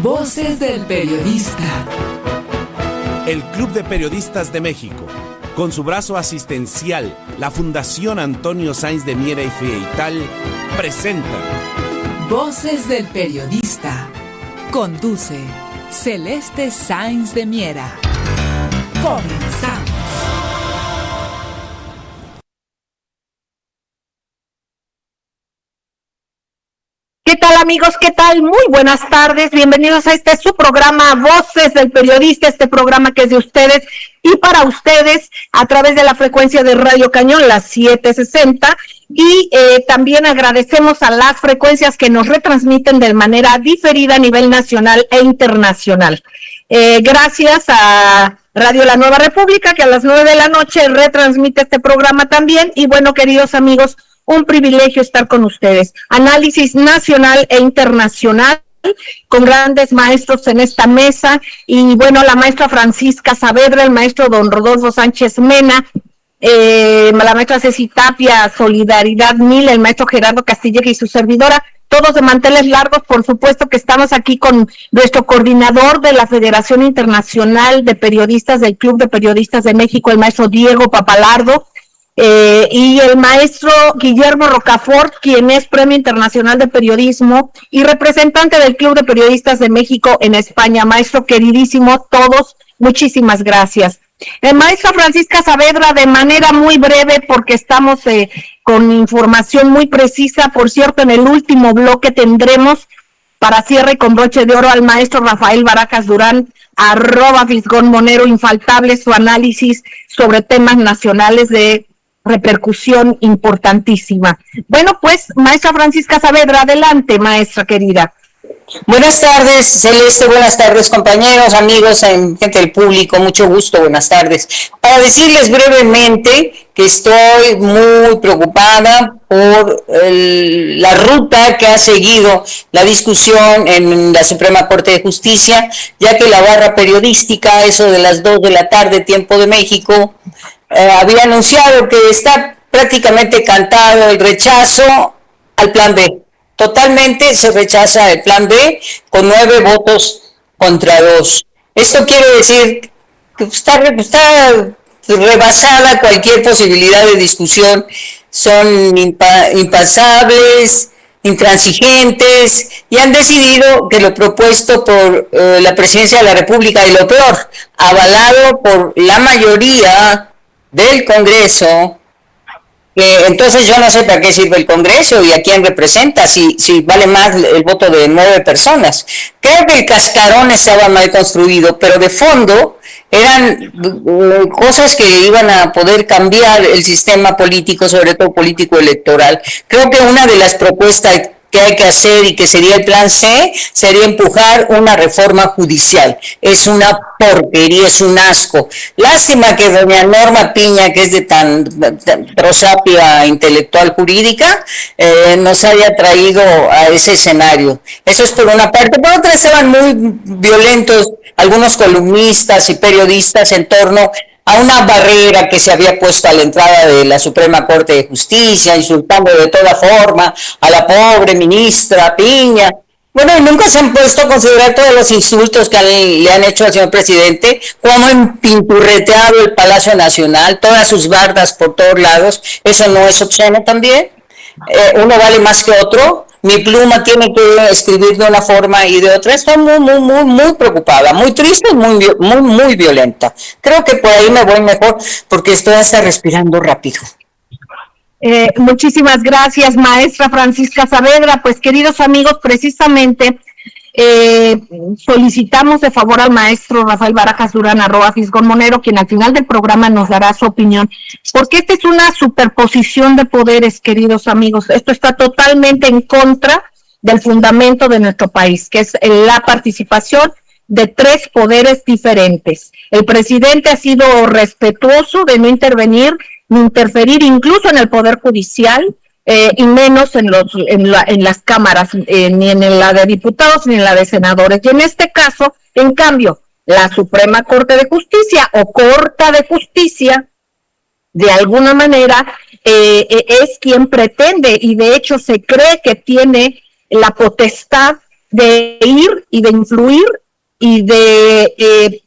Voces del periodista. El Club de Periodistas de México, con su brazo asistencial, la Fundación Antonio Sáenz de Miera y Feital, presenta Voces del periodista. Conduce Celeste Sáenz de Miera. Comenzamos. ¿Qué tal, amigos? ¿Qué tal? Muy buenas tardes. Bienvenidos a su programa Voces del Periodista, este programa que es de ustedes y para ustedes a través de la frecuencia de Radio Cañón, las 760. Y también agradecemos a las frecuencias que nos retransmiten de manera diferida a nivel nacional e internacional. Gracias a Radio La Nueva República, que a las 9 de la noche retransmite este programa también. Y bueno, queridos amigos, un privilegio estar con ustedes. Análisis nacional e internacional con grandes maestros en esta mesa. Y bueno, la maestra Francisca Saavedra, el maestro don Rodolfo Sánchez Mena, la maestra Ceci Tapia, Solidaridad Mil, el maestro Gerardo Castilleja y su servidora, todos de manteles largos. Por supuesto que estamos aquí con nuestro coordinador de la Federación Internacional de Periodistas del Club de Periodistas de México, el maestro Diego Papalardo, y el maestro Guillermo Rocafort, quien es Premio Internacional de Periodismo y representante del Club de Periodistas de México en España. Maestro queridísimo, todos, muchísimas gracias. Maestra Francisca Saavedra, de manera muy breve, porque estamos con información muy precisa. Por cierto, en el último bloque tendremos para cierre con broche de oro al maestro Rafael Baracas Durán, @FisgónMonero, infaltable su análisis sobre temas nacionales de repercusión importantísima. Bueno, pues, maestra Francisca Saavedra, adelante, maestra querida. Buenas tardes, Celeste, buenas tardes, compañeros, amigos, gente del público, mucho gusto, buenas tardes. Para decirles brevemente que estoy muy preocupada por la ruta que ha seguido la discusión en la Suprema Corte de Justicia, ya que la barra periodística, eso de las 2 de la tarde, tiempo de México, había anunciado que está prácticamente cantado el rechazo al plan B. Totalmente se rechaza el plan B con 9 votos contra 2. Esto quiere decir que está rebasada cualquier posibilidad de discusión. Son impasables, intransigentes, y han decidido que lo propuesto por la Presidencia de la República, y lo peor, avalado por la mayoría del Congreso, entonces yo no sé para qué sirve el Congreso y a quién representa, si vale más el voto de 9 personas. Creo que el cascarón estaba mal construido, pero de fondo eran cosas que iban a poder cambiar el sistema político, sobre todo político electoral. Creo que una de las propuestas que hay que hacer, y que sería el plan C, sería empujar una reforma judicial. Es una porquería, es un asco. Lástima que doña Norma Piña, que es de tan prosapia intelectual jurídica, nos haya traído a ese escenario. Eso es por una parte. Por otra, estaban muy violentos algunos columnistas y periodistas en torno a una barrera que se había puesto a la entrada de la Suprema Corte de Justicia, insultando de toda forma a la pobre ministra Piña. Bueno, y nunca se han puesto a considerar todos los insultos que le han hecho al señor presidente, cómo han pinturreteado el Palacio Nacional, todas sus bardas por todos lados. ¿Eso no es obsceno también? Uno vale más que otro. Mi pluma tiene que escribir de una forma y de otra. Estoy muy preocupada, muy triste, muy violenta. Creo que por ahí me voy mejor, porque estoy hasta respirando rápido. Muchísimas gracias, maestra Francisca Saavedra. Pues, queridos amigos, precisamente solicitamos de favor al maestro Rafael Barajas Durán, @FisgónMonero, quien al final del programa nos dará su opinión, porque esta es una superposición de poderes, queridos amigos. Esto está totalmente en contra del fundamento de nuestro país, que es la participación de 3 poderes diferentes. El presidente ha sido respetuoso de no intervenir ni interferir incluso en el poder judicial, y menos en las cámaras, ni en la de diputados ni en la de senadores. Y en este caso, en cambio, la Suprema Corte de Justicia o Corte de Justicia, de alguna manera, es quien pretende, y de hecho se cree que tiene la potestad de ir y de influir y de,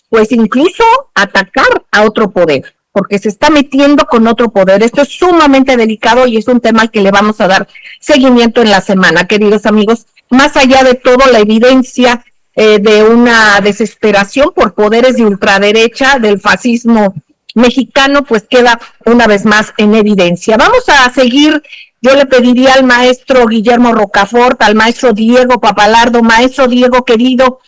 pues incluso atacar a otro poder, porque se está metiendo con otro poder. Esto es sumamente delicado y es un tema al que le vamos a dar seguimiento en la semana, queridos amigos. Más allá de todo, la evidencia de una desesperación por poderes de ultraderecha, del fascismo mexicano, pues queda una vez más en evidencia. Vamos a seguir. Yo le pediría al maestro Guillermo Rocafort, al maestro Diego Papalardo. Maestro Diego, querido,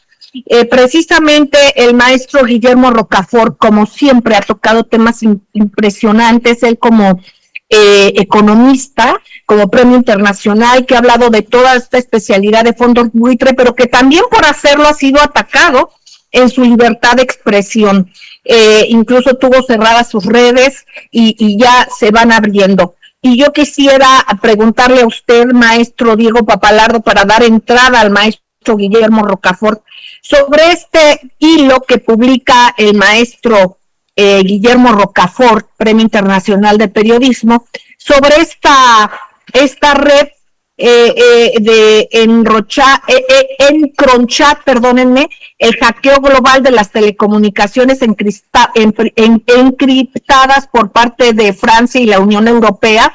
precisamente el maestro Guillermo Rocafort, como siempre, ha tocado temas impresionantes. Él como economista, como premio internacional, que ha hablado de toda esta especialidad de fondos buitre, pero que también por hacerlo ha sido atacado en su libertad de expresión. Incluso tuvo cerradas sus redes y ya se van abriendo. Y yo quisiera preguntarle a usted, maestro Diego Papalardo, para dar entrada al maestro Guillermo Rocafort, sobre este hilo que publica el maestro Guillermo Rocafort, Premio Internacional de Periodismo, sobre esta red de Encrochat, perdónenme, el hackeo global de las telecomunicaciones encriptadas por parte de Francia y la Unión Europea,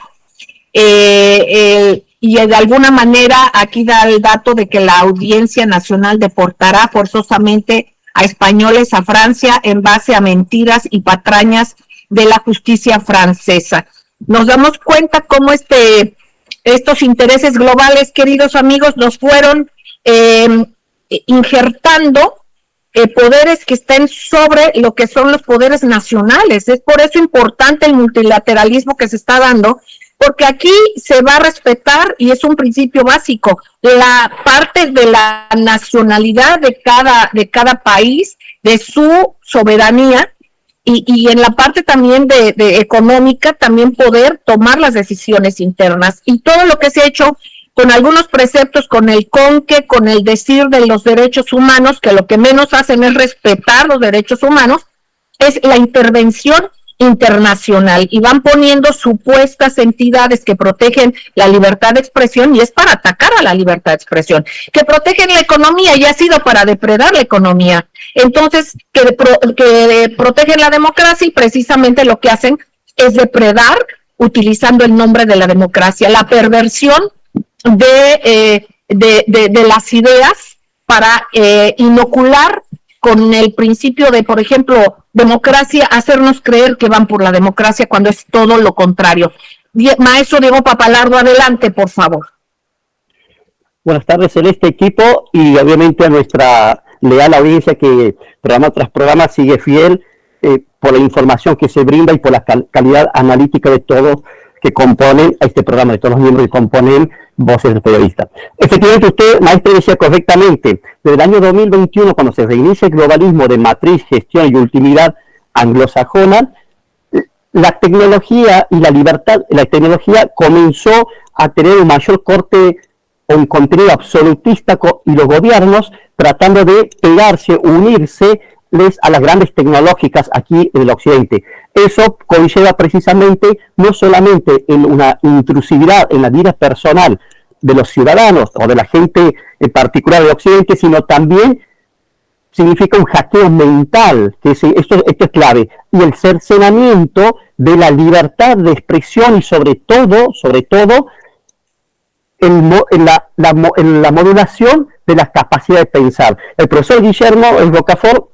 y de alguna manera aquí da el dato de que la Audiencia Nacional deportará forzosamente a españoles a Francia en base a mentiras y patrañas de la justicia francesa. Nos damos cuenta cómo estos intereses globales, queridos amigos, nos fueron injertando poderes que estén sobre lo que son los poderes nacionales. Es por eso importante el multilateralismo que se está dando, porque aquí se va a respetar, y es un principio básico, la parte de la nacionalidad de cada país, de su soberanía, y en la parte también de económica, también poder tomar las decisiones internas. Y todo lo que se ha hecho con algunos preceptos, con el conque, con el decir de los derechos humanos, que lo que menos hacen es respetar los derechos humanos, es la intervención internacional, y van poniendo supuestas entidades que protegen la libertad de expresión, y es para atacar a la libertad de expresión, que protegen la economía, y ha sido para depredar la economía. Entonces, que protegen la democracia, y precisamente lo que hacen es depredar utilizando el nombre de la democracia, la perversión de las ideas para inocular con el principio de, por ejemplo, democracia, hacernos creer que van por la democracia cuando es todo lo contrario. Maestro Diego Papalardo, adelante, por favor. Buenas tardes, Celeste, equipo, y obviamente a nuestra leal audiencia que programa tras programa sigue fiel por la información que se brinda y por la calidad analítica de todos que componen a este programa, de todos los miembros que componen Voces del Periodista. Efectivamente, usted, maestro, decía correctamente, desde el año 2021, cuando se reinicia el globalismo de matriz, gestión y ultimidad anglosajona, la tecnología y la libertad, la tecnología comenzó a tener un mayor corte o un contenido absolutista, y los gobiernos tratando de pegarse, unirse a las grandes tecnológicas aquí en el occidente. Eso conlleva precisamente no solamente en una intrusividad en la vida personal de los ciudadanos o de la gente en particular del occidente, sino también significa un hackeo mental, que esto es clave, y el cercenamiento de la libertad de expresión, y sobre todo en la modulación de la capacidad de pensar. El profesor Guillermo Rocafort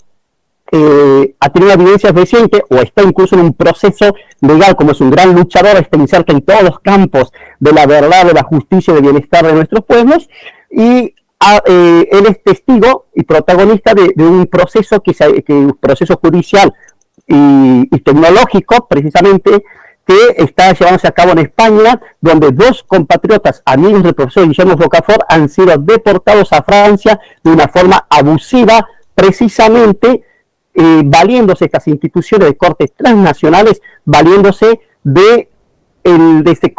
ha tenido evidencias recientes, o está incluso en un proceso legal, como es un gran luchador, está inserto en todos los campos de la verdad, de la justicia y del bienestar de nuestros pueblos, y él es testigo y protagonista de un proceso un proceso judicial y tecnológico, precisamente, que está llevándose a cabo en España, donde dos compatriotas, amigos del profesor Guillermo Rocafort, han sido deportados a Francia de una forma abusiva, precisamente valiéndose estas instituciones de cortes transnacionales, valiéndose de este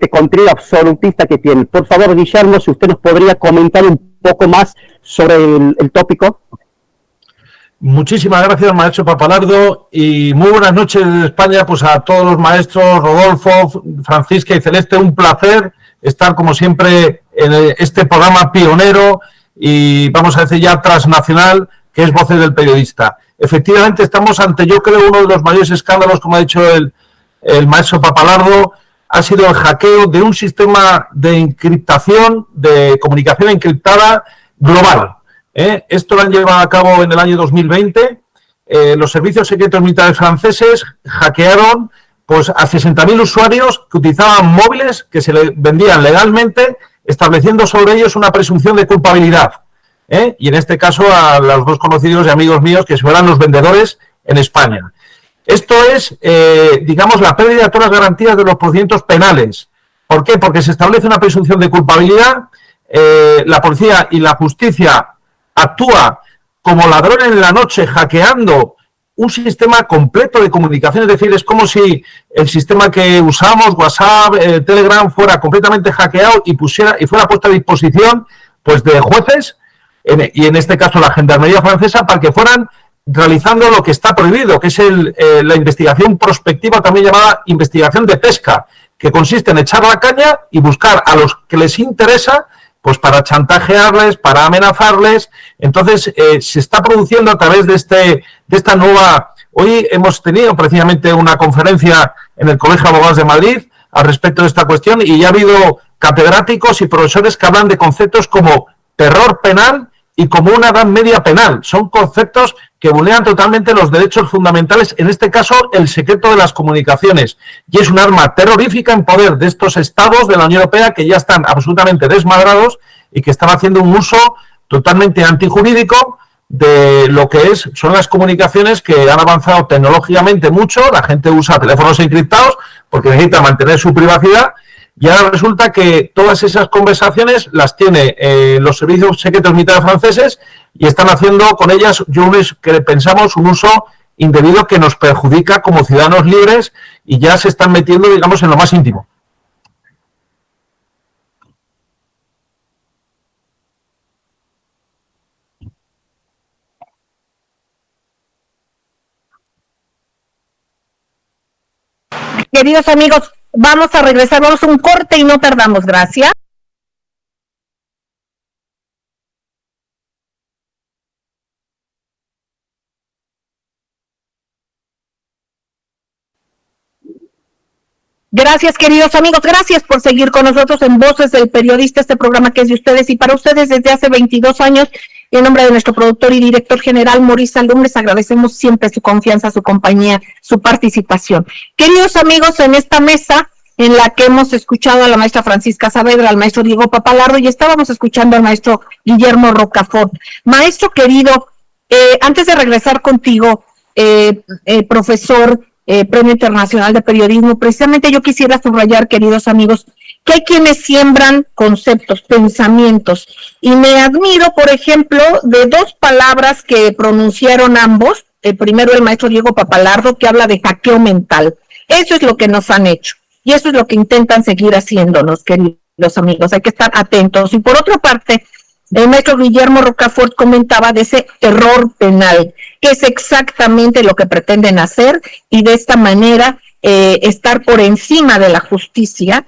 contenido absolutista que tienen. Por favor, Guillermo, si usted nos podría comentar un poco más sobre el tópico. Muchísimas gracias, maestro Papalardo, y muy buenas noches desde España, pues a todos los maestros, Rodolfo, Francisca y Celeste. Un placer estar, como siempre, en este programa pionero y vamos a decir ya transnacional, que es Voces del Periodista. Efectivamente, estamos ante, yo creo, uno de los mayores escándalos, como ha dicho el maestro Papalardo, ha sido el hackeo de un sistema de encriptación, de comunicación encriptada global. Esto lo han llevado a cabo en el año 2020. Los servicios secretos militares franceses hackearon pues, a 60.000 usuarios que utilizaban móviles que se le vendían legalmente, estableciendo sobre ellos una presunción de culpabilidad. Y en este caso a los dos conocidos y amigos míos que fueran los vendedores en España. Esto es, digamos, la pérdida de todas las garantías de los procedimientos penales. ¿Por qué? Porque se establece una presunción de culpabilidad, la policía y la justicia actúa como ladrón en la noche hackeando un sistema completo de comunicación, es decir, es como si el sistema que usamos, WhatsApp, Telegram, fuera completamente hackeado y fuera puesto a disposición pues de jueces, y en este caso la Gendarmería francesa, para que fueran realizando lo que está prohibido, que es la investigación prospectiva, también llamada investigación de pesca, que consiste en echar la caña y buscar a los que les interesa, pues para chantajearles, para amenazarles. Entonces, se está produciendo a través de esta nueva... Hoy hemos tenido precisamente una conferencia en el Colegio de Abogados de Madrid al respecto de esta cuestión, y ya ha habido catedráticos y profesores que hablan de conceptos como terror penal y como una edad media penal. Son conceptos que vulneran totalmente los derechos fundamentales, en este caso el secreto de las comunicaciones, y es un arma terrorífica en poder de estos estados de la Unión Europea que ya están absolutamente desmadrados y que están haciendo un uso totalmente antijurídico de lo que son las comunicaciones, que han avanzado tecnológicamente mucho. La gente usa teléfonos encriptados porque necesita mantener su privacidad. Y ahora resulta que todas esas conversaciones las tiene los servicios secretos militares franceses y están haciendo con ellas, que pensamos, un uso indebido que nos perjudica como ciudadanos libres, y ya se están metiendo, digamos, en lo más íntimo. Queridos amigos, vamos a regresar, vamos a un corte y no tardamos, gracias. Gracias, queridos amigos, gracias por seguir con nosotros en Voces del Periodista, este programa que es de ustedes y para ustedes desde hace 22 años. Y en nombre de nuestro productor y director general, Maurice Salum, les agradecemos siempre su confianza, su compañía, su participación. Queridos amigos, en esta mesa en la que hemos escuchado a la maestra Francisca Saavedra, al maestro Diego Papalardo, y estábamos escuchando al maestro Guillermo Rocafort. Maestro querido, antes de regresar contigo, profesor, Premio Internacional de Periodismo, precisamente yo quisiera subrayar, queridos amigos, que hay quienes siembran conceptos, pensamientos, y me admiro, por ejemplo, de dos palabras que pronunciaron ambos, primero el maestro Diego Papalardo, que habla de hackeo mental. Eso es lo que nos han hecho, y eso es lo que intentan seguir haciéndonos, queridos amigos, hay que estar atentos. Y por otra parte, el maestro Guillermo Rocafort comentaba de ese terror penal, que es exactamente lo que pretenden hacer, y de esta manera estar por encima de la justicia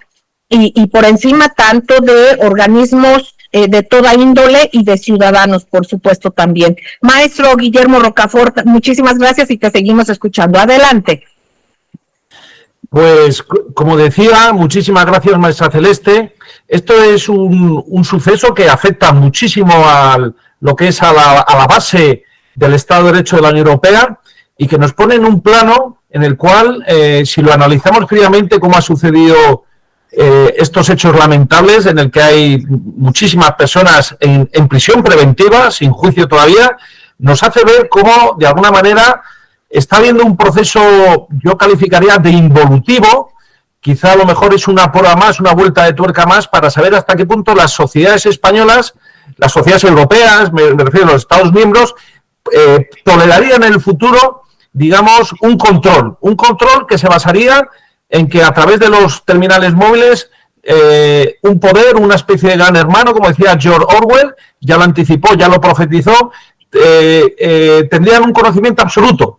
y por encima tanto de organismos de toda índole y de ciudadanos, por supuesto, también. Maestro Guillermo Rocafort, muchísimas gracias y te seguimos escuchando. Adelante. Pues, como decía, muchísimas gracias, maestra Celeste. Esto es un suceso que afecta muchísimo a lo que es a la base del Estado de Derecho de la Unión Europea, y que nos pone en un plano en el cual, si lo analizamos fríamente, como ha sucedido estos hechos lamentables, en el que hay muchísimas personas en prisión preventiva, sin juicio todavía, nos hace ver cómo, de alguna manera, está habiendo un proceso, yo calificaría de involutivo. Quizá a lo mejor es una prueba más, una vuelta de tuerca más, para saber hasta qué punto las sociedades españolas, las sociedades europeas, me refiero a los Estados miembros, tolerarían en el futuro, digamos, un control que se basaría en que a través de los terminales móviles, un poder, una especie de gran hermano, como decía George Orwell, ya lo anticipó, ya lo profetizó, tendrían un conocimiento absoluto.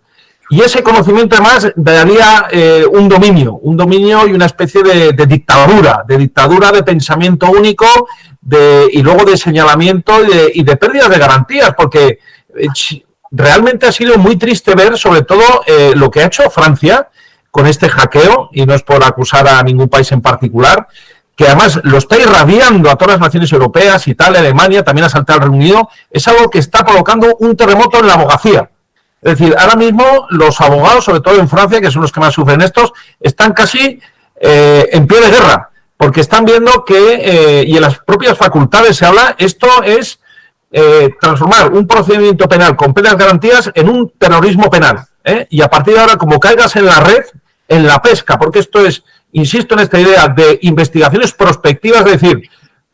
Y ese conocimiento además daría un dominio y una especie de dictadura de pensamiento único y luego de señalamiento y de pérdidas de garantías, porque realmente ha sido muy triste ver sobre todo lo que ha hecho Francia con este hackeo, y no es por acusar a ningún país en particular, que además lo está irradiando a todas las naciones europeas, Italia, Alemania, también ha saltado el Reino Unido. Es algo que está provocando un terremoto en la abogacía. Es decir, ahora mismo los abogados, sobre todo en Francia, que son los que más sufren estos, están casi en pie de guerra, porque están viendo que, y en las propias facultades se habla, esto es transformar un procedimiento penal con plenas garantías en un terrorismo penal. Y a partir de ahora, como caigas en la red, en la pesca, porque esto es, insisto en esta idea de investigaciones prospectivas, es decir,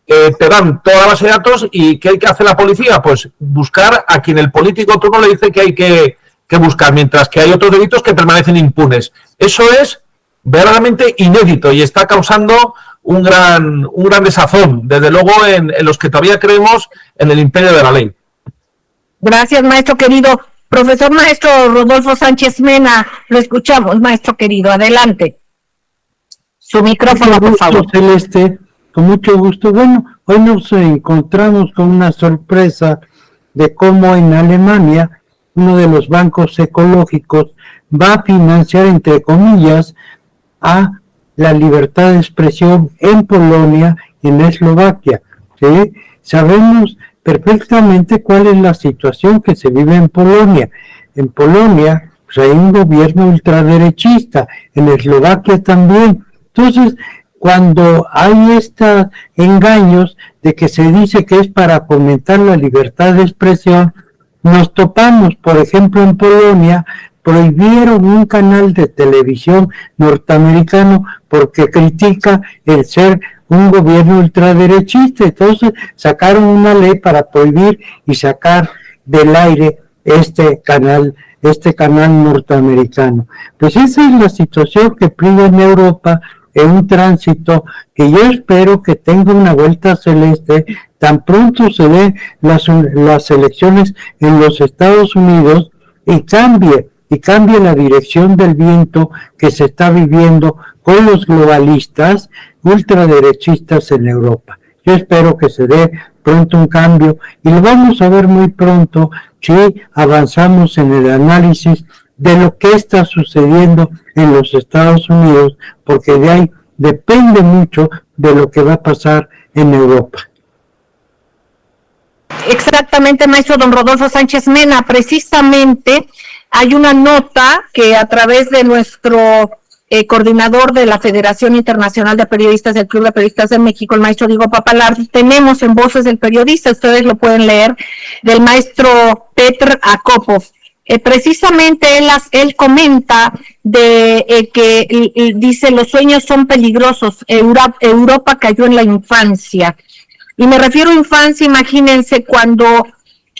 te dan toda la base de datos y ¿qué hay que hacer la policía? Pues buscar a quien el político turno le dice que hay que buscar, mientras que hay otros delitos que permanecen impunes. Eso es verdaderamente inédito y está causando un gran desazón, desde luego en los que todavía creemos en el imperio de la ley. Gracias, maestro querido. Profesor maestro Rodolfo Sánchez Mena, lo escuchamos, maestro querido, adelante. Su micrófono, por favor. Celeste, con mucho gusto. Bueno, hoy nos encontramos con una sorpresa de cómo en Alemania uno de los bancos ecológicos va a financiar, entre comillas, a la libertad de expresión en Polonia y en Eslovaquia. ¿Sí? Sabemos perfectamente cuál es la situación que se vive en Polonia. En Polonia pues, hay un gobierno ultraderechista, en Eslovaquia también. Entonces, cuando hay estos engaños de que se dice que es para fomentar la libertad de expresión, nos topamos, por ejemplo, en Polonia, prohibieron un canal de televisión norteamericano porque critica el ser un gobierno ultraderechista. Entonces sacaron una ley para prohibir y sacar del aire este canal norteamericano. Pues esa es la situación que priva en Europa, en un tránsito que yo espero que tenga una vuelta celeste tan pronto se den las elecciones en los Estados Unidos y cambie la dirección del viento que se está viviendo con los globalistas ultraderechistas en Europa. Yo espero que se dé pronto un cambio y lo vamos a ver muy pronto si avanzamos en el análisis de lo que está sucediendo en los Estados Unidos, porque de ahí depende mucho de lo que va a pasar en Europa. Exactamente, maestro don Rodolfo Sánchez Mena. Precisamente hay una nota que a través de nuestro coordinador de la Federación Internacional de Periodistas del Club de Periodistas de México, el maestro Diego Papalardo, tenemos en Voces del Periodista, ustedes lo pueden leer, del maestro Petr Akopov. Precisamente él comenta de que dice los sueños son peligrosos, Europa cayó en la infancia. Y me refiero a infancia, imagínense cuando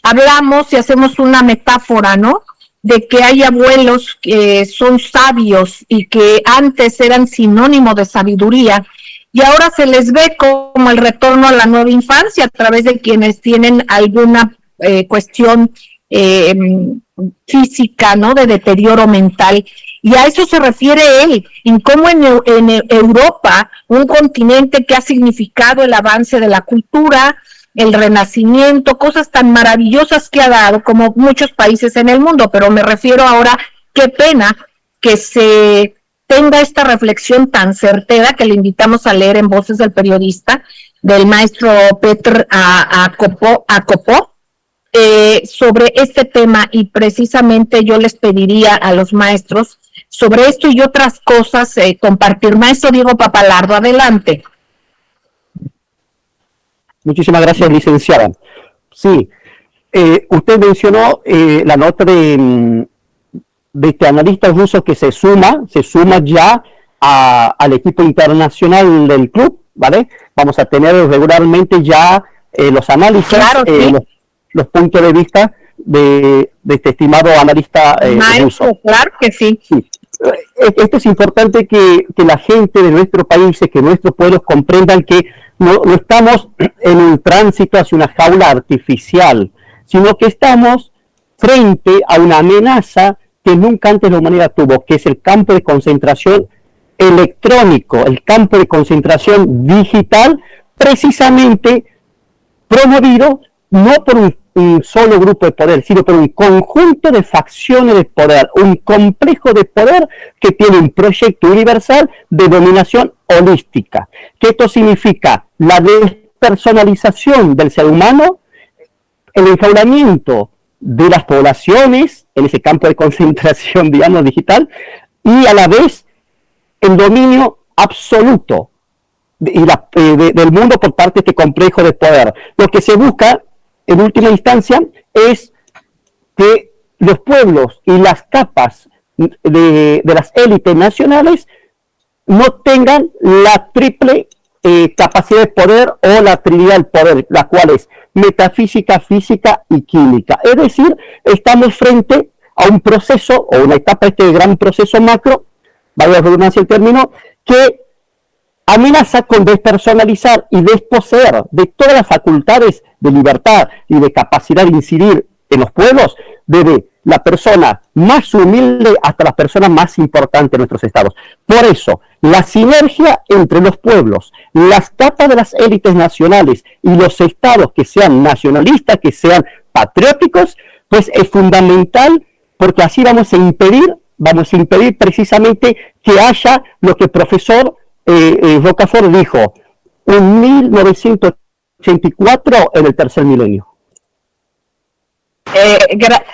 hablamos y hacemos una metáfora, ¿no? De que hay abuelos que son sabios y que antes eran sinónimo de sabiduría y ahora se les ve como el retorno a la nueva infancia a través de quienes tienen alguna cuestión física, ¿no? De deterioro mental. Y a eso se refiere él, en cómo en Europa, un continente que ha significado el avance de la cultura, el renacimiento, cosas tan maravillosas que ha dado como muchos países en el mundo, pero me refiero ahora, qué pena que se tenga esta reflexión tan certera que le invitamos a leer en Voces del Periodista, del maestro Petr Akopov, sobre este tema, y precisamente yo les pediría a los maestros sobre esto y otras cosas compartir. Maestro Diego Papalardo, adelante. Muchísimas gracias, licenciada. Sí, usted mencionó la nota de este analista ruso que se suma ya al equipo internacional del club, ¿vale? Vamos a tener regularmente ya los análisis, claro, sí. los puntos de vista de este estimado analista ruso. Claro que sí. Sí. Esto es importante que la gente de nuestros países, que nuestros pueblos comprendan que no estamos en un tránsito hacia una jaula artificial, sino que estamos frente a una amenaza que nunca antes la humanidad tuvo, que es el campo de concentración electrónico, el campo de concentración digital, precisamente promovido no por un solo grupo de poder, sino por un conjunto de facciones de poder, un complejo de poder que tiene un proyecto universal de dominación holística. ¿Qué esto significa? La despersonalización del ser humano, el enjaulamiento de las poblaciones en ese campo de concentración, digamos, digital, y a la vez el dominio absoluto del mundo por parte de este complejo de poder. Lo que se busca, en última instancia, es que los pueblos y las capas de las élites nacionales no tengan la triple capacidad de poder o la trinidad del poder, la cual es metafísica, física y química. Es decir, estamos frente a un proceso o una etapa de este gran proceso macro, vaya la redundancia el término, que amenaza con despersonalizar y desposeer de todas las facultades de libertad y de capacidad de incidir en los pueblos, desde la persona más humilde hasta la persona más importante de nuestros estados. Por eso, la sinergia entre los pueblos, las capas de las élites nacionales y los estados que sean nacionalistas, que sean patrióticos, pues es fundamental, porque así vamos a impedir precisamente que haya lo que el profesor Rocafort dijo, en 1984 en el tercer milenio.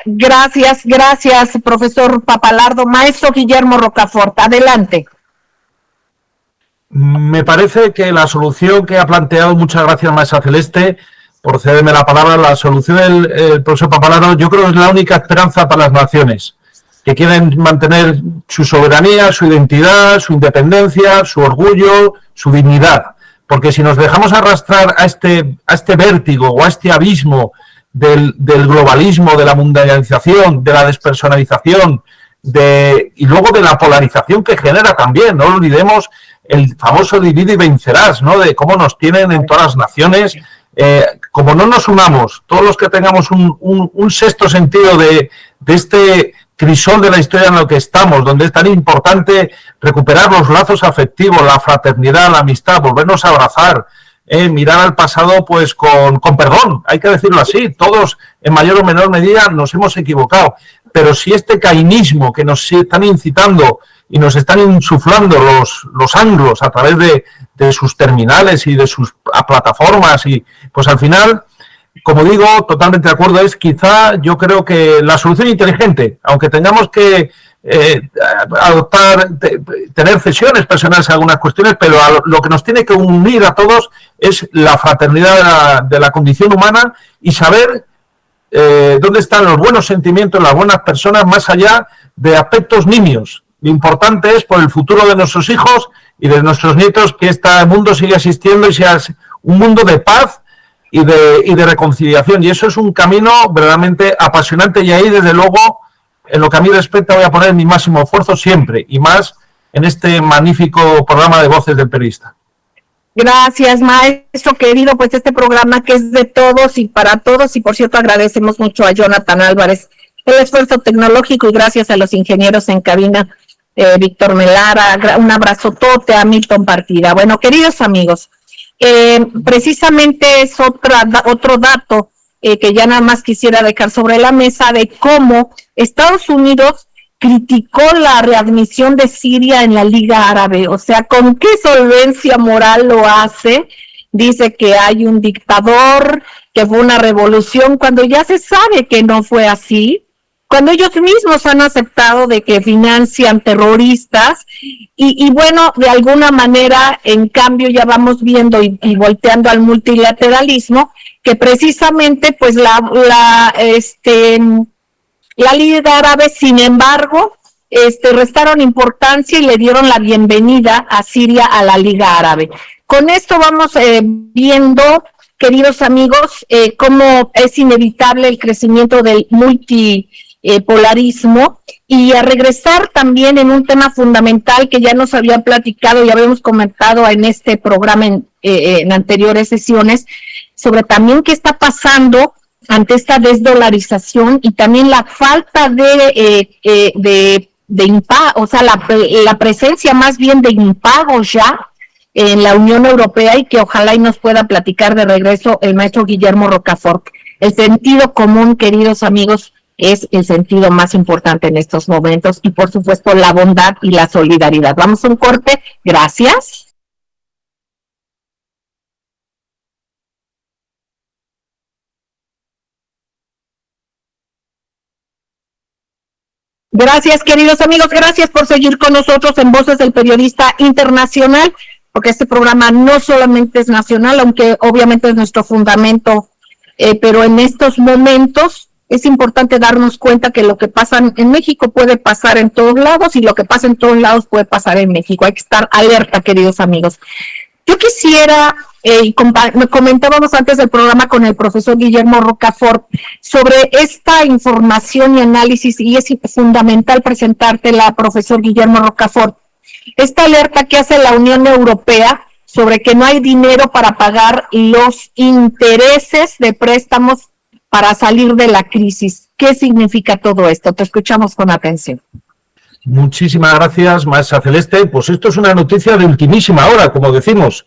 Gracias, profesor Papalardo. Maestro Guillermo Rocafort, adelante. Me parece que la solución que ha planteado, muchas gracias, maestra Celeste, por cederme la palabra, la solución del profesor Papalardo, yo creo que es la única esperanza para las naciones que quieren mantener su soberanía, su identidad, su independencia, su orgullo, su dignidad. Porque si nos dejamos arrastrar a este vértigo o a este abismo del globalismo, de la mundialización, de la despersonalización, y luego de la polarización que genera también, no olvidemos el famoso divide y vencerás, ¿no? De cómo nos tienen en todas las naciones, como no nos unamos, todos los que tengamos un sexto sentido de este crisol de la historia en lo que estamos, donde es tan importante recuperar los lazos afectivos, la fraternidad, la amistad, volvernos a abrazar, mirar al pasado pues con perdón, hay que decirlo así, todos en mayor o menor medida nos hemos equivocado, pero si este cainismo que nos están incitando y nos están insuflando los anglos a través de sus terminales y de sus plataformas, y pues al final, como digo, totalmente de acuerdo, es quizá, yo creo que la solución inteligente, aunque tengamos que adoptar, tener cesiones personales en algunas cuestiones, pero lo que nos tiene que unir a todos es la fraternidad de la condición humana y saber dónde están los buenos sentimientos, las buenas personas, más allá de aspectos nimios. Lo importante es por el futuro de nuestros hijos y de nuestros nietos que este mundo siga existiendo y sea un mundo de paz y de reconciliación, y eso es un camino verdaderamente apasionante, y ahí desde luego en lo que a mí respecta voy a poner mi máximo esfuerzo siempre, y más en este magnífico programa de Voces del Periodista. Gracias, maestro querido, pues este programa que es de todos y para todos, y por cierto agradecemos mucho a Jonathan Álvarez el esfuerzo tecnológico, y gracias a los ingenieros en cabina, Víctor Melara, un abrazotote a Milton Partida. Bueno, queridos amigos, precisamente es otro dato que ya nada más quisiera dejar sobre la mesa, de cómo Estados Unidos criticó la readmisión de Siria en la Liga Árabe. O sea, ¿con qué solvencia moral lo hace? Dice que hay un dictador, que fue una revolución, cuando ya se sabe que no fue así, cuando ellos mismos han aceptado de que financian terroristas, y bueno, de alguna manera, en cambio, ya vamos viendo y volteando al multilateralismo, que precisamente, pues, la Liga Árabe, sin embargo, restaron importancia y le dieron la bienvenida a Siria a la Liga Árabe. Con esto vamos viendo, queridos amigos, cómo es inevitable el crecimiento del multipolarismo, y a regresar también en un tema fundamental que ya nos habían platicado y habíamos comentado en este programa en anteriores sesiones, sobre también qué está pasando ante esta desdolarización y también la falta de impago, o sea, la presencia más bien de impagos ya en la Unión Europea, y que ojalá y nos pueda platicar de regreso el maestro Guillermo Rocafort. El sentido común, queridos amigos, es el sentido más importante en estos momentos, y por supuesto la bondad y la solidaridad. Vamos a un corte, gracias. Gracias, queridos amigos, gracias por seguir con nosotros en Voces del Periodista Internacional, porque este programa no solamente es nacional, aunque obviamente es nuestro fundamento, pero en estos momentos es importante darnos cuenta que lo que pasa en México puede pasar en todos lados, y lo que pasa en todos lados puede pasar en México. Hay que estar alerta, queridos amigos. Yo quisiera, comentábamos antes del programa con el profesor Guillermo Rocafort sobre esta información y análisis, y es fundamental presentártela, profesor Guillermo Rocafort. Esta alerta que hace la Unión Europea sobre que no hay dinero para pagar los intereses de préstamos para salir de la crisis. ¿Qué significa todo esto? Te escuchamos con atención. Muchísimas gracias, maestra Celeste. Pues esto es una noticia de ultimísima hora, como decimos,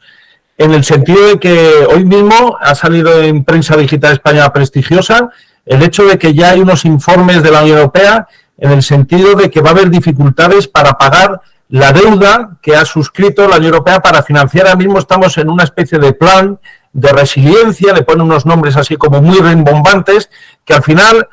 en el sentido de que hoy mismo ha salido en prensa digital española prestigiosa el hecho de que ya hay unos informes de la Unión Europea en el sentido de que va a haber dificultades para pagar la deuda que ha suscrito la Unión Europea para financiar. Ahora mismo estamos en una especie de plan de resiliencia, le ponen unos nombres así como muy rimbombantes, que al final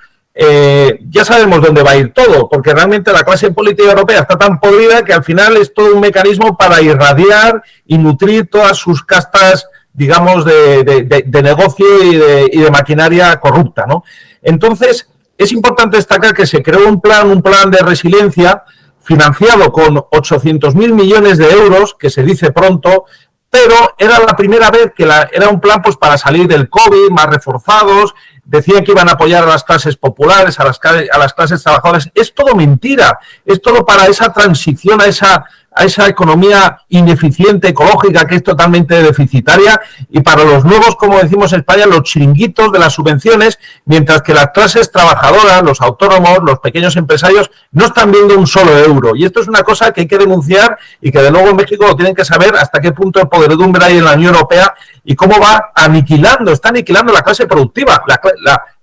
ya sabemos dónde va a ir todo, porque realmente la clase política europea está tan podrida que al final es todo un mecanismo para irradiar y nutrir todas sus castas, digamos, de negocio y de maquinaria corrupta, ¿no? Entonces, es importante destacar que se creó un plan de resiliencia financiado con 800.000 millones de euros, que se dice pronto, pero era la primera vez que era un plan pues para salir del COVID, más reforzados. Decían que iban a apoyar a las clases populares, a las clases trabajadoras. Es todo mentira, es todo para esa transición a esa economía ineficiente, ecológica, que es totalmente deficitaria, y para los nuevos, como decimos en España, los chiringuitos de las subvenciones, mientras que las clases trabajadoras, los autónomos, los pequeños empresarios, no están viendo un solo euro. Y esto es una cosa que hay que denunciar, y que de luego en México lo tienen que saber hasta qué punto de podredumbre hay en la Unión Europea y cómo está aniquilando la clase productiva,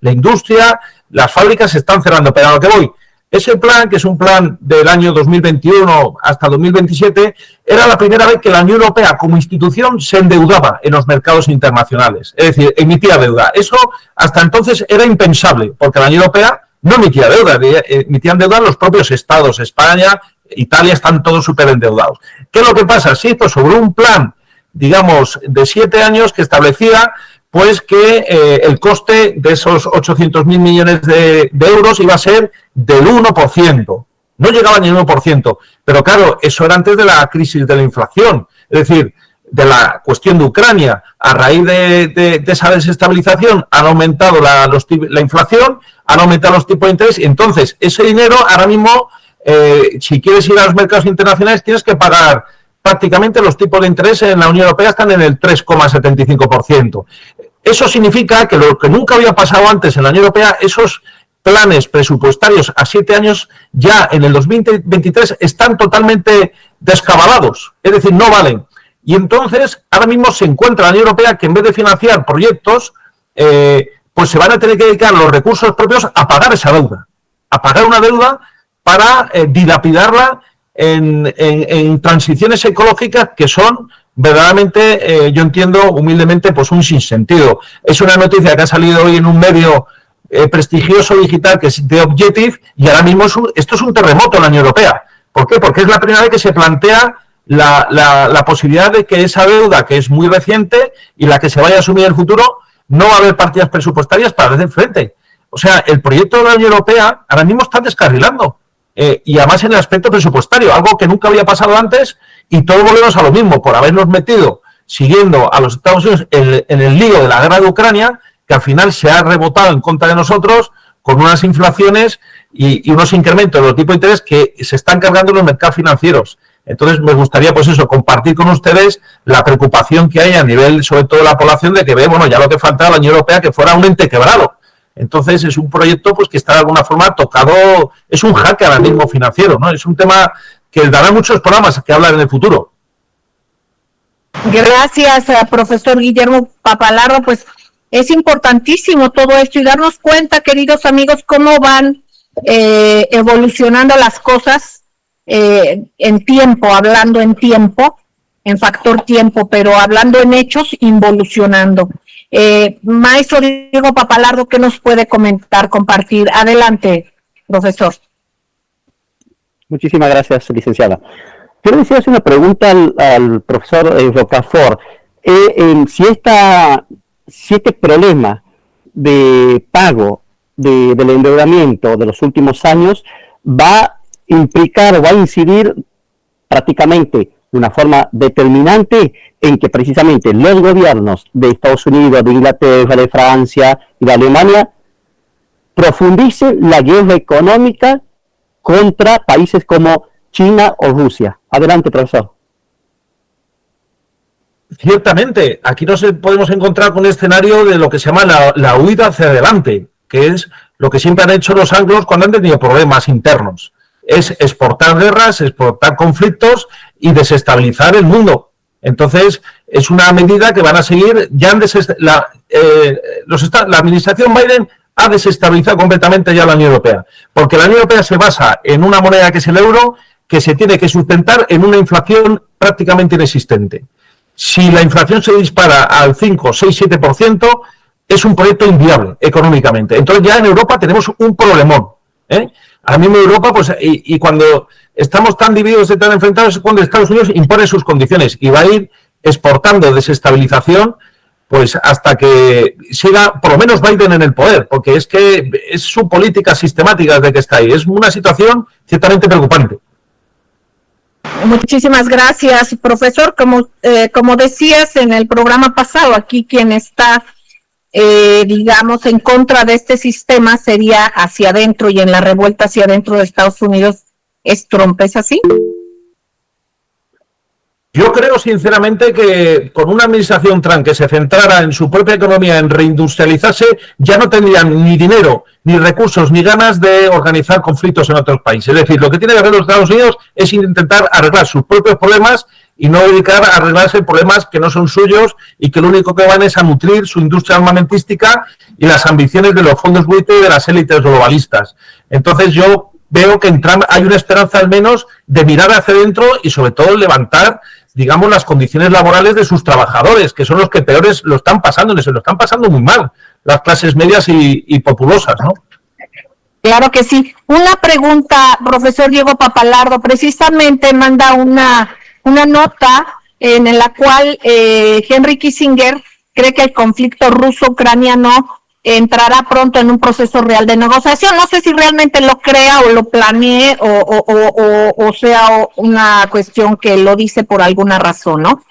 la industria, las fábricas se están cerrando. Pero a lo que voy, ese plan, que es un plan del año 2021 hasta 2027, era la primera vez que la Unión Europea como institución se endeudaba en los mercados internacionales, es decir, emitía deuda. Eso hasta entonces era impensable, porque la Unión Europea no emitía deuda, emitían deuda los propios estados. España, Italia están todos súper endeudados. ¿Qué es lo que pasa? Sí, pues sobre un plan, digamos, de 7 años que establecía pues que el coste de esos 800.000 millones de euros iba a ser del 1%. No llegaba ni al 1%, pero claro, eso era antes de la crisis de la inflación, es decir, de la cuestión de Ucrania. A raíz de esa desestabilización han aumentado la inflación, han aumentado los tipos de interés, y entonces ese dinero ahora mismo, si quieres ir a los mercados internacionales, tienes que pagar. Prácticamente los tipos de interés en la Unión Europea están en el 3,75%. Eso significa que lo que nunca había pasado antes en la Unión Europea, esos planes presupuestarios a 7 años ya en el 2023 están totalmente descabalados, es decir, no valen. Y entonces ahora mismo se encuentra la Unión Europea que en vez de financiar proyectos, pues se van a tener que dedicar los recursos propios a pagar esa deuda, a pagar una deuda para dilapidarla en transiciones ecológicas que son verdaderamente, yo entiendo humildemente, pues un sinsentido. Es una noticia que ha salido hoy en un medio prestigioso digital que es The Objective, y ahora mismo esto es un terremoto en la Unión Europea. ¿Por qué? Porque es la primera vez que se plantea la posibilidad de que esa deuda, que es muy reciente y la que se vaya a asumir en el futuro, no va a haber partidas presupuestarias para hacer frente. O sea, el proyecto de la Unión Europea ahora mismo está descarrilando. Y además en el aspecto presupuestario, algo que nunca había pasado antes, y todos volvemos a lo mismo, por habernos metido, siguiendo a los Estados Unidos en el lío de la guerra de Ucrania, que al final se ha rebotado en contra de nosotros con unas inflaciones y unos incrementos de los tipos de interés que se están cargando en los mercados financieros. Entonces me gustaría, pues eso, compartir con ustedes la preocupación que hay a nivel, sobre todo de la población, de que ve, bueno, ya lo que faltaba a la Unión Europea que fuera un ente quebrado. Entonces es un proyecto pues que está de alguna forma tocado, es un jaque ahora mismo financiero, ¿no? Es un tema que dará muchos programas que hablar en el futuro. Gracias, profesor Guillermo Papalardo. Pues es importantísimo todo esto y darnos cuenta, queridos amigos, cómo van evolucionando las cosas en tiempo, hablando en tiempo, en factor tiempo, pero hablando en hechos, involucionando. Maestro Diego Papalardo, ¿qué nos puede comentar, compartir? Adelante, profesor. Muchísimas gracias, licenciada. Quiero decir una pregunta al profesor Rocafort. Si este problema de pago del endeudamiento de los últimos años va a implicar o va a incidir prácticamente de una forma determinante en que precisamente los gobiernos de Estados Unidos, de Inglaterra, de Francia y de Alemania profundicen la guerra económica contra países como China o Rusia. Adelante, profesor. Ciertamente, aquí nos podemos encontrar con un escenario de lo que se llama la huida hacia adelante, que es lo que siempre han hecho los anglos cuando han tenido problemas internos. Es exportar guerras, exportar conflictos y desestabilizar el mundo. Entonces, es una medida que van a seguir. Ya la administración Biden ha desestabilizado completamente ya la Unión Europea, porque la Unión Europea se basa en una moneda que es el euro, que se tiene que sustentar en una inflación prácticamente inexistente. Si la inflación se dispara al 5, 6, 7%, es un proyecto inviable económicamente. Entonces ya en Europa tenemos un problemón. Ahora mismo Europa, pues, y cuando estamos tan divididos y tan enfrentados es cuando Estados Unidos impone sus condiciones y va a ir exportando desestabilización pues hasta que siga por lo menos Biden en el poder, porque es que es su política sistemática desde que está ahí. Es una situación ciertamente preocupante. Muchísimas gracias, profesor. Como decías en el programa pasado, aquí quien está, digamos, en contra de este sistema sería hacia adentro, y en la revuelta hacia adentro de Estados Unidos es Trump, ¿es así? Yo creo sinceramente que con una administración Trump que se centrara en su propia economía, en reindustrializarse, ya no tendrían ni dinero, ni recursos, ni ganas de organizar conflictos en otros países. Es decir, lo que tiene que hacer los Estados Unidos es intentar arreglar sus propios problemas y no dedicar a arreglarse problemas que no son suyos y que lo único que van es a nutrir su industria armamentística y las ambiciones de los fondos buitre y de las élites globalistas. Entonces yo veo que en Trump hay una esperanza al menos de mirar hacia adentro y sobre todo levantar, digamos, las condiciones laborales de sus trabajadores, que son los que peores lo están pasando, se lo están pasando muy mal, las clases medias y populosas, ¿no? Claro que sí. Una pregunta, profesor Diego Papalardo, precisamente manda una nota en la cual Henry Kissinger cree que el conflicto ruso-ucraniano entrará pronto en un proceso real de negociación. No sé si realmente lo crea o lo planee o sea una cuestión que lo dice por alguna razón, ¿no?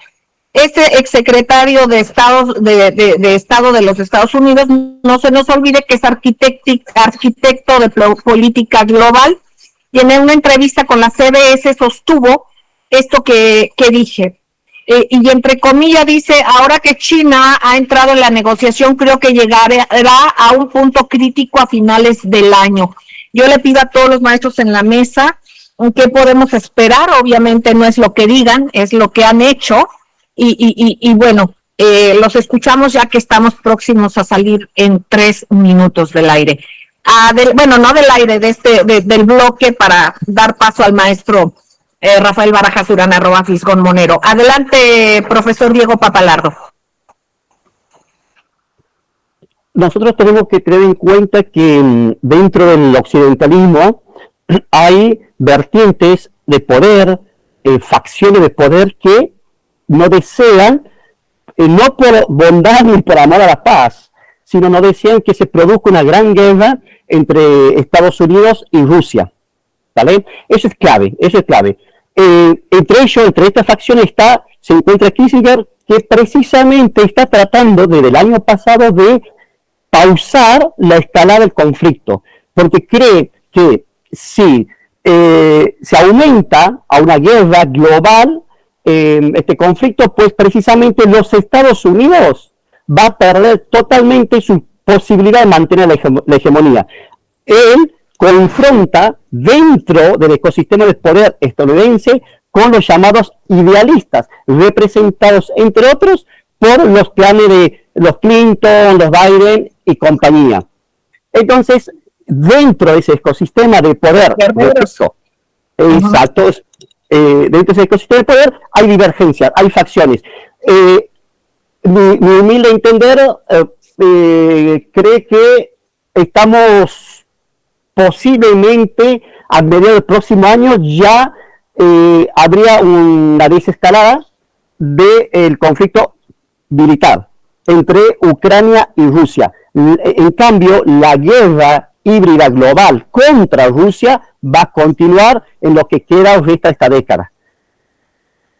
Este exsecretario de Estado de los Estados Unidos, no se nos olvide que es arquitecto de política global, y en una entrevista con la CBS sostuvo esto que dije. Y entre comillas dice, ahora que China ha entrado en la negociación, creo que llegará a un punto crítico a finales del año. Yo le pido a todos los maestros en la mesa, ¿qué podemos esperar? Obviamente no es lo que digan, es lo que han hecho. Y bueno, los escuchamos ya que estamos próximos a salir en 3 minutos del aire. Bueno, no del aire, del bloque, para dar paso al maestro Rafael Barajas Urán, @Fisgón Monero. Adelante, profesor Diego Papalardo. Nosotros tenemos que tener en cuenta que dentro del occidentalismo hay vertientes de poder, facciones de poder que no desean, no por bondad ni por amor a la paz, sino no desean que se produzca una gran guerra entre Estados Unidos y Rusia. ¿Vale? Eso es clave, eso es clave. Entre estas facciones se encuentra Kissinger, que precisamente está tratando desde el año pasado de pausar la escalada del conflicto, porque cree que si se aumenta a una guerra global este conflicto, pues precisamente los Estados Unidos va a perder totalmente su posibilidad de mantener la hegemonía. Él confronta dentro del ecosistema del poder estadounidense con los llamados idealistas, representados, entre otros, por los planes de los Clinton, los Biden y compañía. Entonces, dentro de ese ecosistema de poder, dentro de ese ecosistema de poder hay divergencias, hay facciones. Mi humilde entender cree que estamos posiblemente a mediados del próximo año ya habría una desescalada del conflicto militar entre Ucrania y Rusia. En cambio, la guerra híbrida global contra Rusia va a continuar en lo que queda o resta esta década.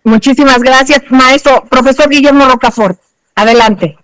Muchísimas gracias, maestro. Profesor Guillermo Rocafort, adelante.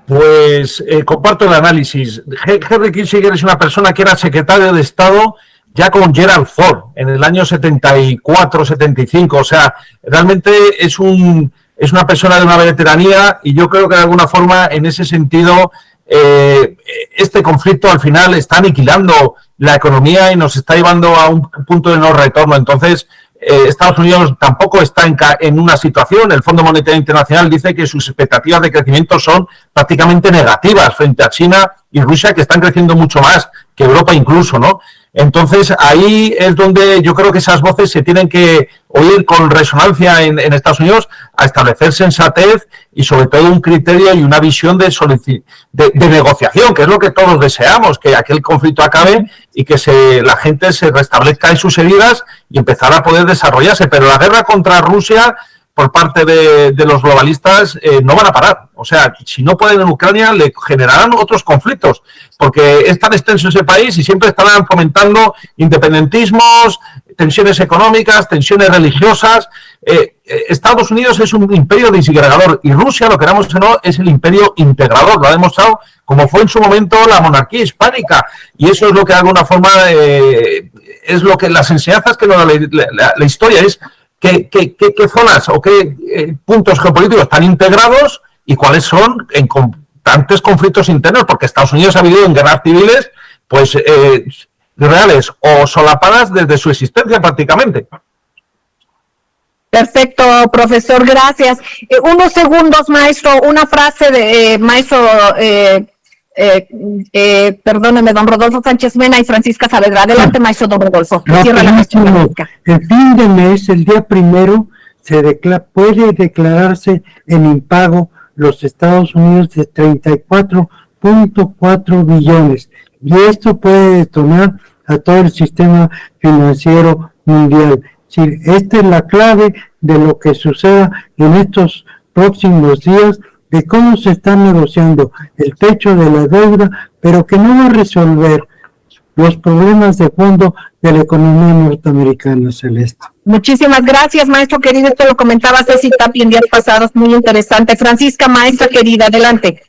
Pues comparto el análisis. Henry Kissinger es una persona que era secretario de Estado ya con Gerald Ford en el año 74-75. O sea, realmente es una persona de una veteranía y yo creo que de alguna forma en ese sentido este conflicto al final está aniquilando la economía y nos está llevando a un punto de no retorno. Entonces, Estados Unidos tampoco está en una situación. El Fondo Monetario Internacional dice que sus expectativas de crecimiento son prácticamente negativas frente a China y Rusia, que están creciendo mucho más que Europa incluso, ¿no? Entonces, ahí es donde yo creo que esas voces se tienen que oír con resonancia en Estados Unidos, a establecer sensatez y sobre todo un criterio y una visión de negociación, que es lo que todos deseamos, que aquel conflicto acabe y que la gente se restablezca en sus heridas y empezar a poder desarrollarse. Pero la guerra contra Rusia por parte de los globalistas no van a parar. O sea, si no pueden en Ucrania, le generarán otros conflictos, porque es tan extenso ese país y siempre estarán fomentando independentismos, tensiones económicas, tensiones religiosas. Estados Unidos es un imperio disgregador y Rusia, lo queramos o no, es el imperio integrador. Lo ha demostrado como fue en su momento la monarquía hispánica. Y eso es lo que de alguna forma es lo que las enseñanzas que nos da la historia es qué zonas o qué puntos geopolíticos están integrados y cuáles son en constantes conflictos internos, porque Estados Unidos ha vivido en guerras civiles pues reales o solapadas desde su existencia prácticamente. Perfecto, profesor, gracias. Unos segundos, maestro, una frase de maestro, perdóneme, don Rodolfo Sánchez Mena y Francisca Saavedra. Adelante, maestro don Rodolfo. Cierra la el fin de mes, el día primero, puede declararse en impago los Estados Unidos de 34.4 billones. Y esto puede detonar a todo el sistema financiero mundial. Esta es la clave de lo que suceda en estos próximos días, de cómo se está negociando el techo de la deuda, pero que no va a resolver los problemas de fondo de la economía norteamericana, Celeste. Muchísimas gracias, maestro querido. Esto lo comentaba Ceci Tapia en días pasados, muy interesante. Francisca, maestra querida, adelante.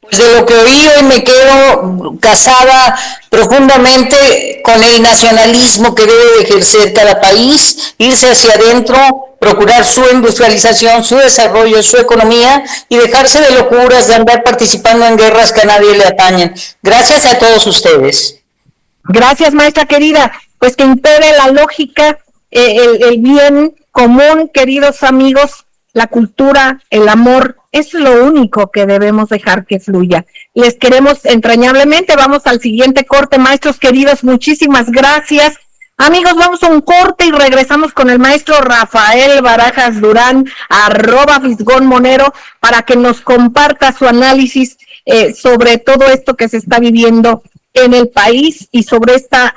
Pues de lo que oí hoy me quedo casada profundamente con el nacionalismo que debe de ejercer cada país, irse hacia adentro, procurar su industrialización, su desarrollo, su economía y dejarse de locuras de andar participando en guerras que a nadie le atañen. Gracias a todos ustedes. Gracias, maestra querida. Pues que impere la lógica, el bien común, queridos amigos, la cultura, el amor, es lo único que debemos dejar que fluya. Les queremos entrañablemente. Vamos al siguiente corte, maestros queridos, muchísimas gracias. Amigos, vamos a un corte y regresamos con el maestro Rafael Barajas Durán, @Fisgón-Monero, para que nos comparta su análisis sobre todo esto que se está viviendo en el país y sobre esta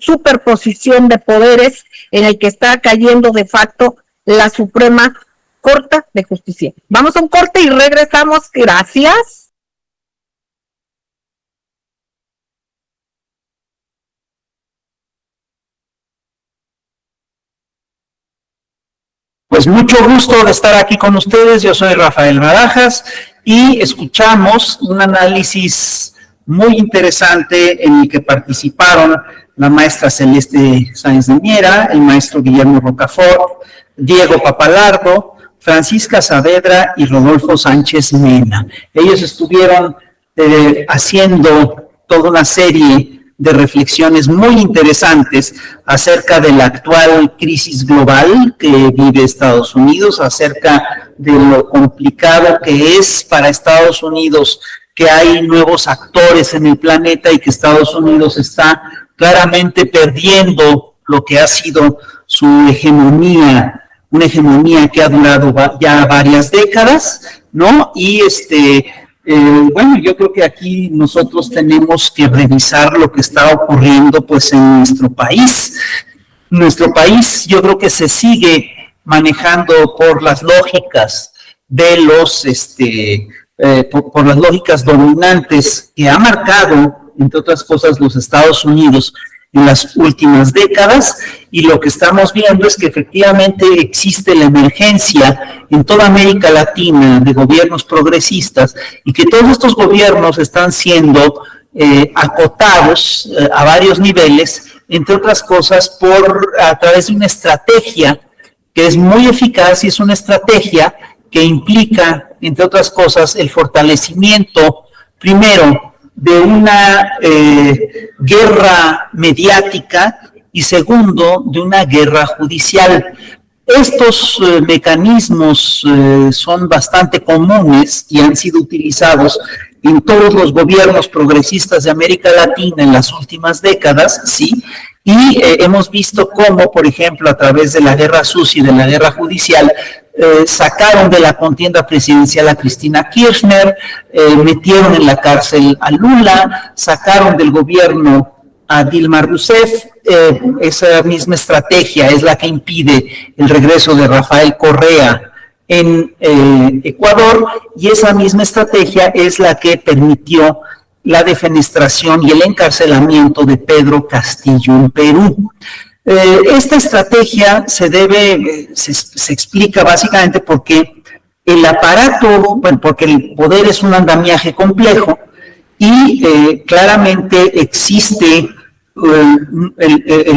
superposición de poderes en el que está cayendo de facto la Suprema Corte de Justicia. Vamos a un corte y regresamos. Gracias. Pues mucho gusto de estar aquí con ustedes. Yo soy Rafael Barajas y escuchamos un análisis muy interesante en el que participaron la maestra Celeste Sáenz de Miera, el maestro Guillermo Rocafort, Diego Papalardo, Francisca Saavedra y Rodolfo Sánchez Mena. Ellos estuvieron haciendo toda una serie de reflexiones muy interesantes acerca de la actual crisis global que vive Estados Unidos, acerca de lo complicado que es para Estados Unidos que hay nuevos actores en el planeta y que Estados Unidos está claramente perdiendo lo que ha sido su hegemonía, una hegemonía que ha durado ya varias décadas, ¿no? Y bueno, yo creo que aquí nosotros tenemos que revisar lo que está ocurriendo pues en nuestro país. Nuestro país yo creo que se sigue manejando por las lógicas de los, por las lógicas dominantes que ha marcado, entre otras cosas, los Estados Unidos en las últimas décadas, y lo que estamos viendo es que efectivamente existe la emergencia en toda América Latina de gobiernos progresistas y que todos estos gobiernos están siendo acotados a varios niveles, entre otras cosas a través de una estrategia que es muy eficaz y es una estrategia que implica, entre otras cosas, el fortalecimiento, primero, de una guerra mediática y segundo, de una guerra judicial. Estos mecanismos son bastante comunes y han sido utilizados en todos los gobiernos progresistas de América Latina en las últimas décadas, ¿sí? Y hemos visto cómo, por ejemplo, a través de la guerra sucia y de la guerra judicial, sacaron de la contienda presidencial a Cristina Kirchner, metieron en la cárcel a Lula, sacaron del gobierno a Dilma Rousseff. Esa misma estrategia es la que impide el regreso de Rafael Correa en Ecuador, y esa misma estrategia es la que permitió la defenestración y el encarcelamiento de Pedro Castillo en Perú. Esta estrategia se explica básicamente porque el aparato, bueno, porque el poder es un andamiaje complejo y claramente existe un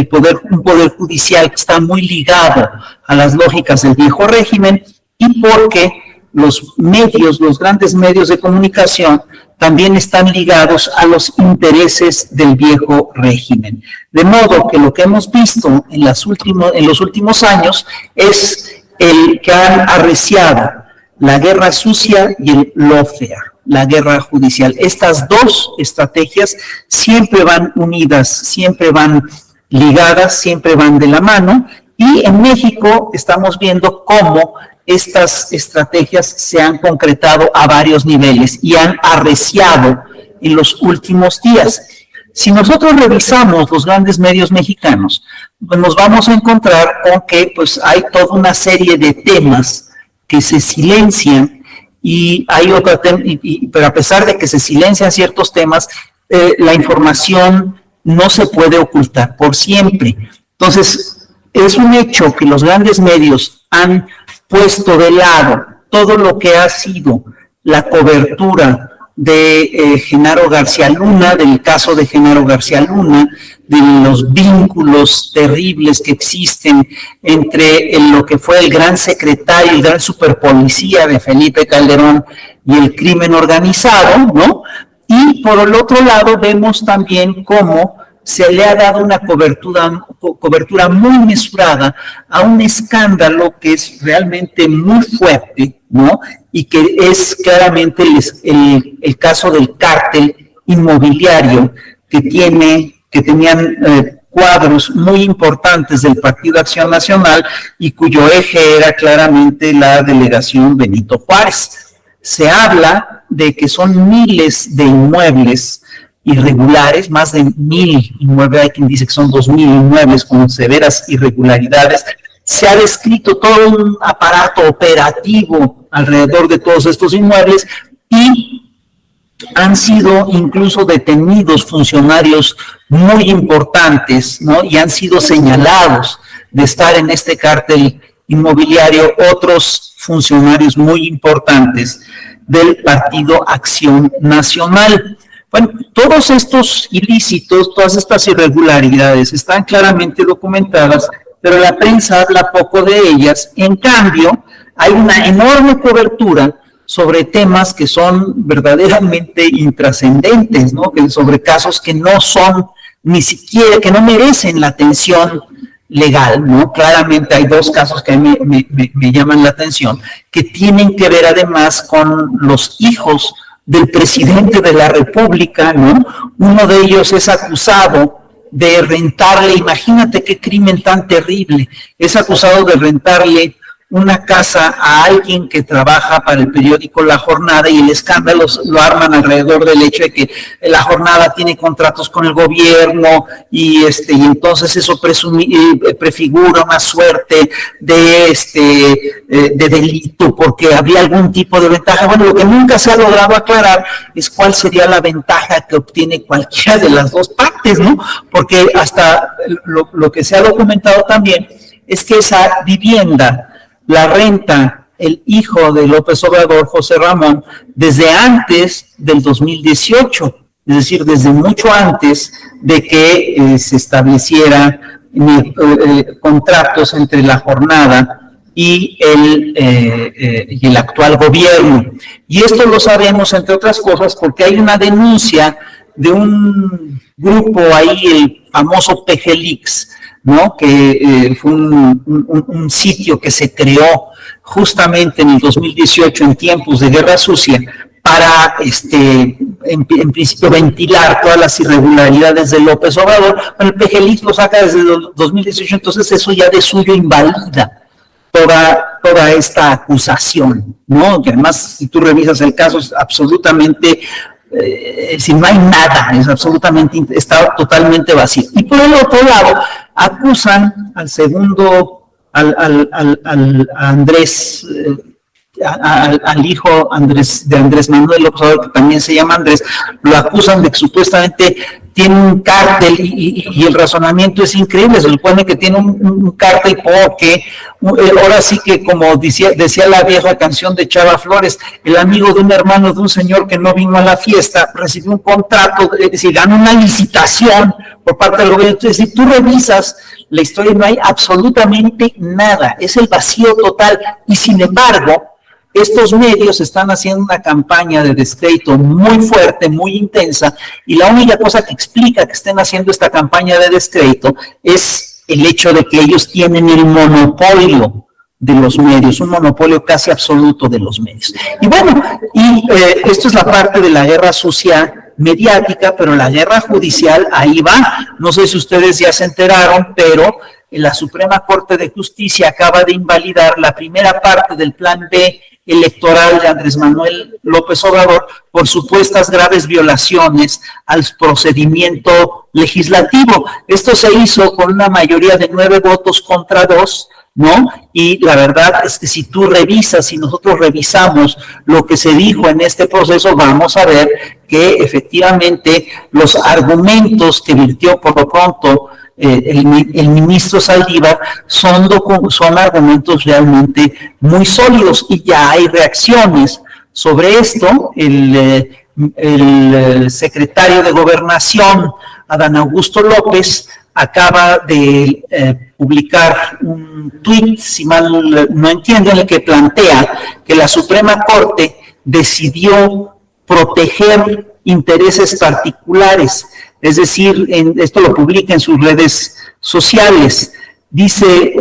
poder judicial que está muy ligado a las lógicas del viejo régimen, y porque los grandes medios de comunicación también están ligados a los intereses del viejo régimen. De modo que lo que hemos visto en los últimos años es el que han arreciado la guerra sucia y el lawfare, la guerra judicial. Estas dos estrategias siempre van unidas, siempre van ligadas, siempre van de la mano, y en México estamos viendo cómo estas estrategias se han concretado a varios niveles y han arreciado en los últimos días. Si nosotros revisamos los grandes medios mexicanos, pues nos vamos a encontrar con que pues hay toda una serie de temas que se silencian, y hay pero a pesar de que se silencian ciertos temas, la información no se puede ocultar por siempre. Entonces, es un hecho que los grandes medios han puesto de lado todo lo que ha sido la cobertura de Genaro García Luna, del caso de Genaro García Luna, de los vínculos terribles que existen entre lo que fue el gran secretario, el gran superpolicía de Felipe Calderón y el crimen organizado, ¿no? Y por el otro lado vemos también cómo se le ha dado una cobertura muy mesurada a un escándalo que es realmente muy fuerte, ¿no? Y que es claramente el caso del cártel inmobiliario que tenían cuadros muy importantes del Partido Acción Nacional y cuyo eje era claramente la delegación Benito Juárez. Se habla de que son miles de inmuebles irregulares, más de 1,000 inmuebles, hay quien dice que son 2,000 inmuebles con severas irregularidades. Se ha descrito todo un aparato operativo alrededor de todos estos inmuebles y han sido incluso detenidos funcionarios muy importantes, ¿no? Y han sido señalados de estar en este cártel inmobiliario otros funcionarios muy importantes del Partido Acción Nacional. Bueno, todos estos ilícitos, todas estas irregularidades están claramente documentadas, pero la prensa habla poco de ellas. En cambio, hay una enorme cobertura sobre temas que son verdaderamente intrascendentes, ¿no? Que sobre casos que no son ni siquiera, que no merecen la atención legal, ¿no? Claramente hay dos casos que a mí me llaman la atención, que tienen que ver además con los hijos del presidente de la República, ¿no? Uno de ellos es acusado de rentarle, imagínate qué crimen tan terrible, es acusado de rentarle una casa a alguien que trabaja para el periódico La Jornada, y el escándalo lo arman alrededor del hecho de que La Jornada tiene contratos con el gobierno y entonces eso prefigura una suerte de delito porque habría algún tipo de ventaja. Bueno, lo que nunca se ha logrado aclarar es cuál sería la ventaja que obtiene cualquiera de las dos partes, ¿no? Porque hasta lo que se ha documentado también es que esa vivienda la renta el hijo de López Obrador, José Ramón, desde antes del 2018, es decir, desde mucho antes de que se establecieran contratos entre La Jornada y el actual gobierno. Y esto lo sabemos, entre otras cosas, porque hay una denuncia de un grupo ahí, el famoso PGLeaks, ¿no? Que fue un sitio que se creó justamente en el 2018 en tiempos de Guerra Sucia para, en principio, ventilar todas las irregularidades de López Obrador. Bueno, el PGLeaks lo saca desde el 2018, entonces eso ya de suyo invalida toda esta acusación, ¿no? Que además, si tú revisas el caso, es absolutamente... si no hay nada, está totalmente vacío. Y por el otro lado, acusan al segundo, al Andrés, al hijo de Andrés Manuel López Obrador, que también se llama Andrés, lo acusan de que supuestamente tiene un cártel, y el razonamiento es increíble. Se supone que tiene un cártel porque ahora sí que, como decía la vieja canción de Chava Flores, el amigo de un hermano de un señor que no vino a la fiesta recibió un contrato, es decir, gana una licitación por parte del gobierno. Entonces, si tú revisas la historia, no hay absolutamente nada, es el vacío total. Y sin embargo, estos medios están haciendo una campaña de descrédito muy fuerte, muy intensa, y la única cosa que explica que estén haciendo esta campaña de descrédito es el hecho de que ellos tienen el monopolio de los medios, un monopolio casi absoluto de los medios. Y bueno, esto es la parte de la guerra sucia mediática, pero la guerra judicial ahí va. No sé si ustedes ya se enteraron, pero la Suprema Corte de Justicia acaba de invalidar la primera parte del Plan B electoral de Andrés Manuel López Obrador por supuestas graves violaciones al procedimiento legislativo. Esto se hizo con una mayoría de 9 votos contra 2, ¿no? Y la verdad es que si tú revisas, si nosotros revisamos lo que se dijo en este proceso, vamos a ver que efectivamente los argumentos que virtió por lo pronto el ministro Saldívar son argumentos realmente muy sólidos, y ya hay reacciones sobre esto. El secretario de Gobernación, Adán Augusto López, acaba de publicar un tuit, si mal no entiendo, en el que plantea que la Suprema Corte decidió proteger intereses particulares. Es decir, esto lo publica en sus redes sociales. Dice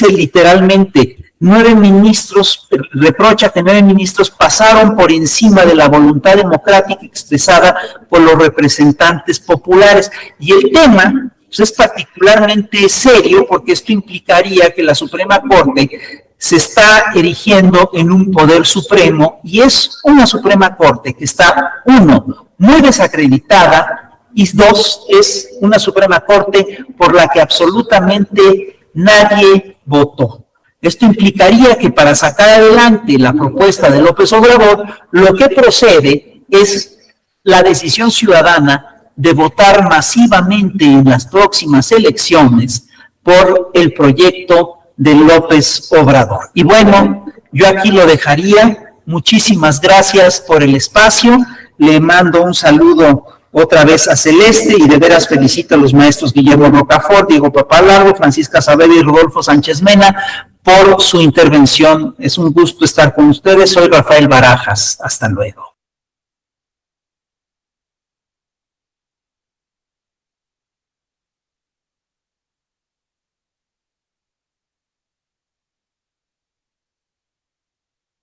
literalmente, 9 ministros, reprocha que 9 ministros pasaron por encima de la voluntad democrática expresada por los representantes populares. Y el tema pues, es particularmente serio, porque esto implicaría que la Suprema Corte se está erigiendo en un poder supremo, y es una Suprema Corte que está, 1, muy desacreditada, y 2, es una Suprema Corte por la que absolutamente nadie votó. Esto implicaría que para sacar adelante la propuesta de López Obrador, lo que procede es la decisión ciudadana de votar masivamente en las próximas elecciones por el proyecto de López Obrador. Y bueno, yo aquí lo dejaría. Muchísimas gracias por el espacio. Le mando un saludo otra vez a Celeste, y de veras felicito a los maestros Guillermo Rocafort, Diego Papalardo, Francisca Saavedra y Rodolfo Sánchez Mena por su intervención. Es un gusto estar con ustedes. Soy Rafael Barajas. Hasta luego.